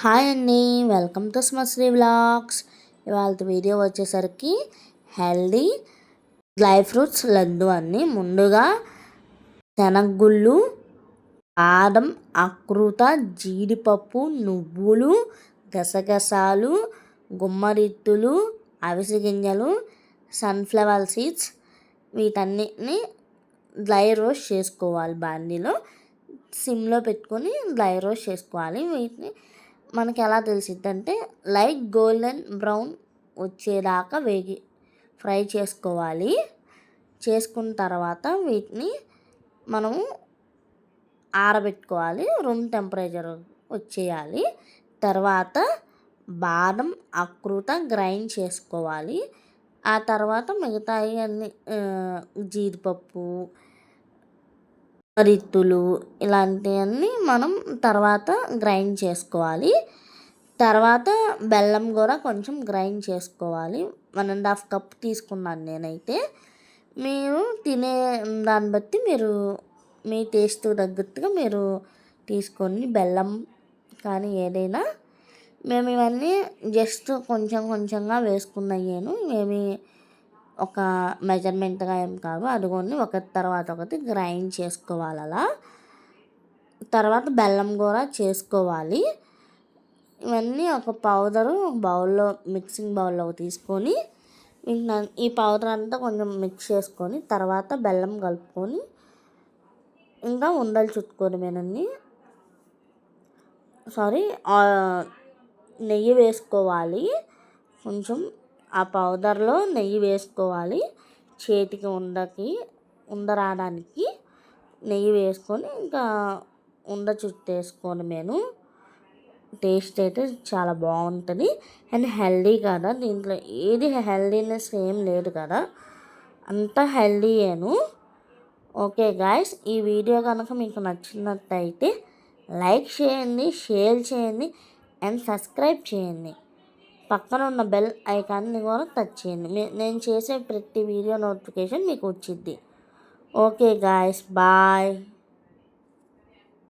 Hi అండి, welcome to స్మశ్రీ vlogs. ఇవాళ video వచ్చేసరికి హెల్దీ డ్రై ఫ్రూట్స్ లడ్డు అన్ని. ముందుగా శనగగుళ్ళు, బాదం, అక్రూత, జీడిపప్పు, నువ్వులు, గసగసాలు, గుమ్మరిత్తులు, అవిసె గింజలు, సన్ఫ్లవర్ సీడ్స్ వీటన్నిటిని డ్రై రోస్ట్ చేసుకోవాలి. బాండీలో సిమ్లో పెట్టుకొని డ్రై రోస్ట్ చేసుకోవాలి. వీటిని మనకి ఎలా తెలిసిద్ది అంటే లైట్ గోల్డెన్ బ్రౌన్ వచ్చేదాకా ఫ్రై చేసుకోవాలి. చేసుకున్న తర్వాత వీటిని మనము ఆరబెట్టుకోవాలి. రూమ్ టెంపరేచర్ వచ్చేయాలి. తర్వాత బాదం, అక్రూత గ్రైండ్ చేసుకోవాలి. ఆ తర్వాత మిగతాయి అన్ని జీడిపప్పు, రిత్తులు ఇలాంటివన్నీ మనం తర్వాత గ్రైండ్ చేసుకోవాలి. తర్వాత బెల్లం కూడా కొంచెం గ్రైండ్ చేసుకోవాలి. 1.5 కప్ తీసుకున్నాను నేనైతే. మీరు తినే దాన్ని బట్టి మీరు మీ టేస్ట్ తగ్గట్టుగా మీరు తీసుకొని బెల్లం కానీ ఏదైనా. మేము ఇవన్నీ జస్ట్ కొంచెం కొంచెంగా వేసుకున్నాను. ఏమి ఒక మెజర్మెంట్గా ఏం కాదు. అదిగోండి ఒకటి తర్వాత ఒకటి గ్రైండ్ చేసుకోవాలి. అలా తర్వాత బెల్లం కూడా చేసుకోవాలి. ఇవన్నీ ఒక పౌడరు బౌల్లో మిక్సింగ్ బౌల్లో తీసుకొని ఈ పౌడర్ అంతా కొంచెం మిక్స్ చేసుకొని తర్వాత బెల్లం కలుపుకొని ఇంకా ఉండలు చుట్టుకొని నెయ్యి వేసుకోవాలి. కొంచెం ఆ పౌడర్లో నెయ్యి వేసుకోవాలి. చేతికి ఉండరాడానికి నెయ్యి వేసుకొని ఇంకా చుట్టేసుకొని టేస్ట్ అయితే చాలా బాగుంటుంది. అండ్ హెల్దీ కదా, దీంట్లో ఏది హెల్దీనెస్ ఏం లేదు కదా, అంతా హెల్దీయేను. ఓకే గాయస్, ఈ వీడియో కనుక మీకు నచ్చినట్టయితే లైక్ చేయండి, షేర్ చేయండి అండ్ సబ్స్క్రైబ్ చేయండి. పక్కన ఉన్న బెల్ ఐకాన్ని కూడా టచ్ చేయండి. నేను చేసే ప్రతి వీడియో నోటిఫికేషన్ మీకు వచ్చింది. Okay guys, bye.